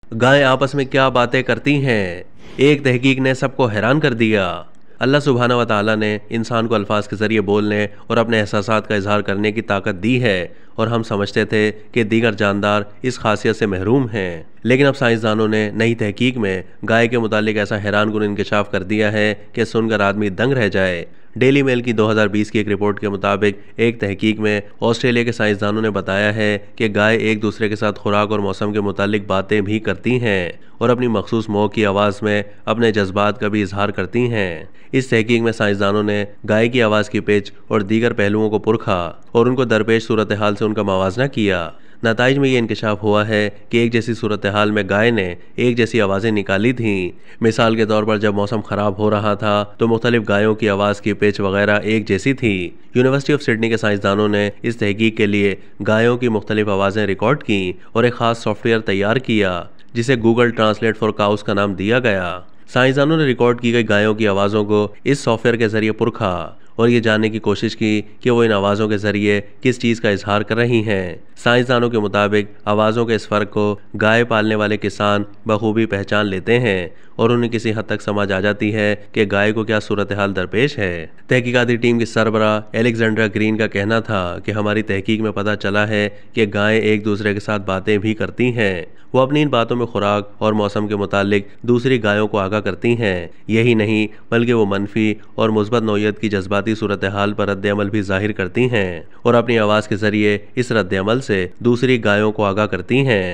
गायें आपस में क्या बातें करती हैं, एक तहकीक ने सबको हैरान कर दिया। अल्लाह सुब्हाना व तआला ने इंसान को अल्फाज के ज़रिए बोलने और अपने एहसासात का इजहार करने की ताकत दी है, और हम समझते थे कि दीगर जानदार इस खासियत से महरूम हैं। लेकिन अब साइंसदानों ने नई तहकीक में गाय के मुतालिक ऐसा हैरानकुन इंकशाफ कर दिया है कि सुनकर आदमी दंग रह जाए। डेली मेल की 2020 की एक रिपोर्ट के मुताबिक एक तहकीक में ऑस्ट्रेलिया के साइंसदानों ने बताया है कि गाय एक दूसरे के साथ खुराक और मौसम के मुतालिक बातें भी करती हैं और अपनी मखसूस मौत की आवाज़ में अपने जज्बात का भी इजहार करती हैं। इस तहकीक में साइंसदानों ने गाय की आवाज़ की पिच और दीगर पहलुओं को परखा और उनको दरपेश सूरत हाल से उनका मवाजना किया। नताइज में ये इंकशाफ हुआ है कि एक जैसी सूरत हाल में गाय ने एक जैसी आवाज़ें निकाली थीं। मिसाल के तौर पर जब मौसम ख़राब हो रहा था तो मुख्तलिफ गायों की आवाज़ की पिच वगैरह एक जैसी थी। यूनिवर्सिटी ऑफ सिडनी के साइंसदानों ने इस तहकीक के लिए गायों की मुख्तलिफ आवाज़ें रिकॉर्ड की और एक ख़ास सॉफ्टवेयर तैयार किया जिसे गूगल ट्रांसलेट फॉर काउस का नाम दिया गया। साइंसदानों ने रिकॉर्ड की गई गायों की आवाज़ों को इस सॉफ्टवेयर के ज़रिए परखा और ये जानने की कोशिश की कि वो इन आवाज़ों के ज़रिए किस चीज़ का इजहार कर रही हैं। साइंसदानों के मुताबिक आवाज़ों के इस फ़र्क को गाय पालने वाले किसान बखूबी पहचान लेते हैं और उन्हें किसी हद तक समझ आ जाती है कि गाय को क्या सूरत हाल दरपेश है। तहकीकाती टीम की सरबराह एलेक्जेंड्रा ग्रीन का कहना था कि हमारी तहकीक में पता चला है कि गायें एक दूसरे के साथ बातें भी करती हैं। वो अपनी इन बातों में खुराक और मौसम के मुतालिक दूसरी गायों को आगाह करती हैं। यही नहीं बल्कि वो मनफी और मुस्बत नौयत की जज्बाती सूरत हाल पर रद्द-ए-अमल भी जाहिर करती हैं और अपनी आवाज़ के ज़रिए इस रद्द-ए-अमल से दूसरी गायों को आगाह करती हैं।